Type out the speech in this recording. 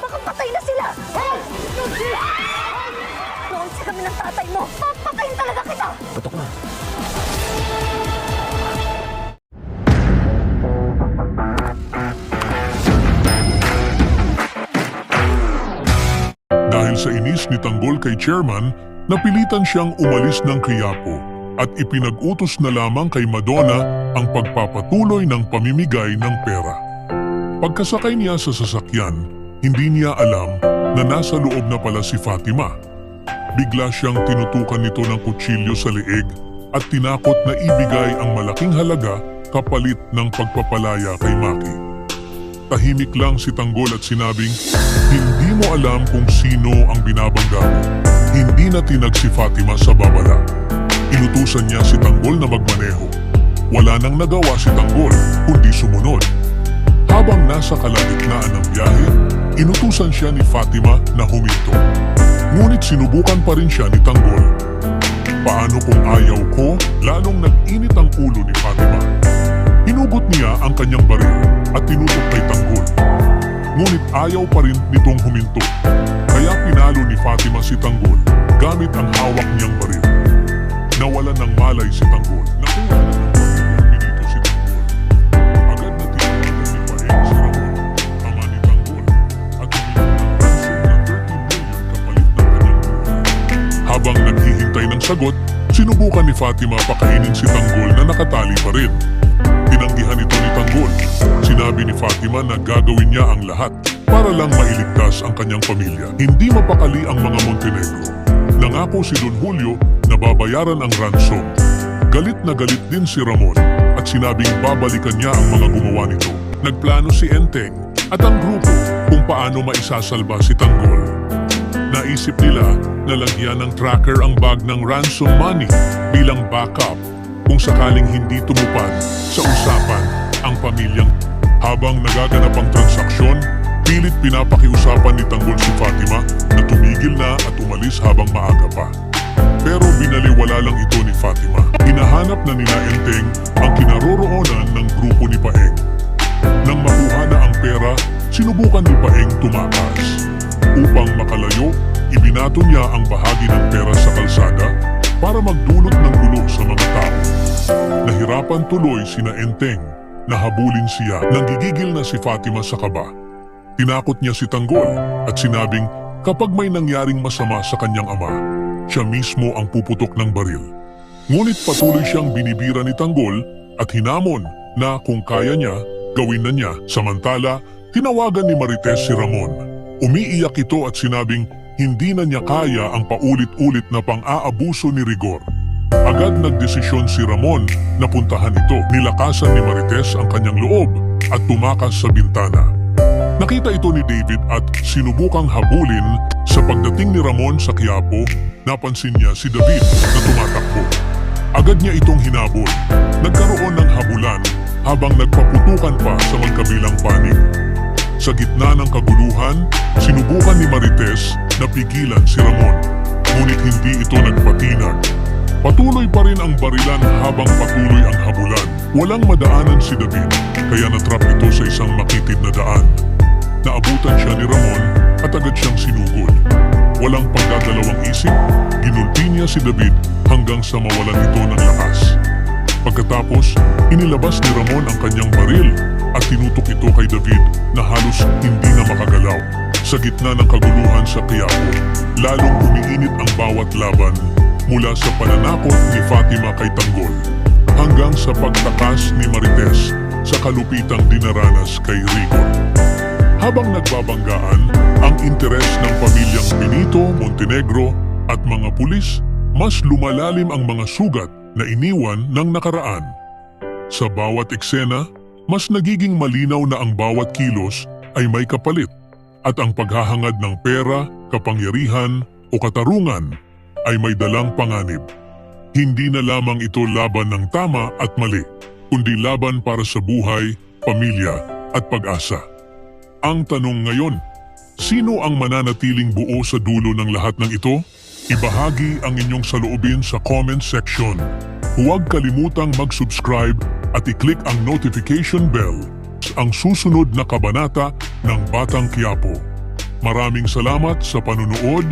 Baka patay na sila! Noon sa kami ng tatay mo, papatayin talaga kita! Patok na. Dahil sa inis ni Tanggol kay Chairman, napilitan siyang umalis ng Quiapo at ipinag-utos na lamang kay Madonna ang pagpapatuloy ng pamimigay ng pera. Pagkasakay niya sa sasakyan, hindi niya alam na nasa loob na pala si Fatima. Bigla siyang tinutukan nito ng kutsilyo sa leeg at tinakot na ibigay ang malaking halaga kapalit ng pagpapalaya kay Maki. Tahimik lang si Tanggol at sinabing, "Hindi mo alam kung sino ang binabangga mo." Hindi na tinag si Fatima sa babala. Inutusan niya si Tanggol na magmaneho. Wala nang nagawa si Tanggol kundi sumunod. Habang nasa kalagitnaan ng biyahe, inutusan siya ni Fatima na huminto. Ngunit sinubukan pa rin siya ni Tanggol. Paano kung ayaw ko? Lalong nag-init ang ulo ni Fatima. Hinugot niya ang kanyang baril at tinutok kay Tanggol. Ngunit ayaw pa rin nitong huminto. Kaya pinalo ni Fatima si Tanggol gamit ang hawak niyang baril. Nawalan ng malay si Tanggol. Nakuha na ng pamilyang Benito si Tanggol. Agad na tinawagan ni Paeng si Ramon, ama ni Tanggol, at humingi ng ransom na 30 million kapalit ng kanyang buhay. Habang naghihintay ng sagot, sinubukan ni Fatima pakainin si Tanggol na nakatali pa rin. Tinanggihan ito ni Tanggol. Sinabi ni Fatima na gagawin niya ang lahat para lang mailigtas ang kanyang pamilya. Hindi mapakali ang mga Montenegro. Nangako si Don Julio na babayaran ang ransom. Galit na galit din si Ramon at sinabing babalikan niya ang mga gumawa nito. Nagplano si Enteng at ang grupo kung paano maisasalba si Tanggol. Naisip nila na lagyan ng tracker ang bag ng ransom money bilang backup kung sakaling hindi tumupad sa usapan ang pamilyang. Habang nagaganap ang transaksyon, pilit pinapakiusapan ni Tanggol si Fatima na tumigil na at umalis habang maaga pa. Pero binaliwala lang ito ni Fatima. Hinahanap na nila Enteng ang kinaroroonan ng grupo ni Paeng. Nang makuha na ang pera, sinubukan ni Paeng tumakas. Upang makalayo, ibinato niya ang bahagi ng pera sa kalsada para magdulot ng gulo sa mga tao. Nahirapan tuloy sina Enteng na habulin siya nang gigigil na si Fatima sa kaba. Tinakot niya si Tanggol at sinabing kapag may nangyaring masama sa kanyang ama, siya mismo ang puputok ng baril. Ngunit patuloy siyang binibira ni Tanggol at hinamon na kung kaya niya, gawin na niya. Samantala, tinawagan ni Marites si Ramon. Umiiyak ito at sinabing hindi na niya kaya ang paulit-ulit na pang-aabuso ni Rigor. Agad nagdesisyon si Ramon na puntahan ito. Nilakasan ni Marites ang kanyang loob at tumakas sa bintana. Nakita ito ni David at sinubukang habulin. Sa pagdating ni Ramon sa Quiapo, napansin niya si David na tumatakbo. Agad niya itong hinabol. Nagkaroon ng habulan habang nagpaputukan pa sa magkabilang panig. Sa gitna ng kaguluhan, sinubukan ni Marites na pigilan si Ramon. Ngunit hindi ito nagpatinag. Patuloy pa rin ang barilan habang patuloy ang habulan. Walang madaanan si David, kaya natrap ito sa isang makitid na daan. Naabutan siya ni Ramon at agad siyang sinugod. Walang pagdadalawang isip, ginulpi niya si David hanggang sa mawalan ito ng lakas. Pagkatapos, inilabas ni Ramon ang kanyang baril at tinutok ito kay David na halos hindi na makagalaw. Sa gitna ng kaguluhan sa Quiapo, lalong umiinit ang bawat laban mula sa pananakot ni Fatima kay Tanggol hanggang sa pagtakas ni Marites sa kalupitang dinaranas kay Rigor. Habang nagbabanggaan ang interes ng pamilyang Benito, Montenegro at mga pulis, mas lumalalim ang mga sugat na iniwan ng nakaraan. Sa bawat eksena, mas nagiging malinaw na ang bawat kilos ay may kapalit at ang paghahangad ng pera, kapangyarihan o katarungan ay may dalang panganib. Hindi na lamang ito laban ng tama at mali, kundi laban para sa buhay, pamilya at pag-asa. Ang tanong ngayon, sino ang mananatiling buo sa dulo ng lahat ng ito? Ibahagi ang inyong saloobin sa comment section. Huwag kalimutang mag-subscribe at i-click ang notification bell. Ang susunod na kabanata ng Batang Quiapo. Maraming salamat sa panunood.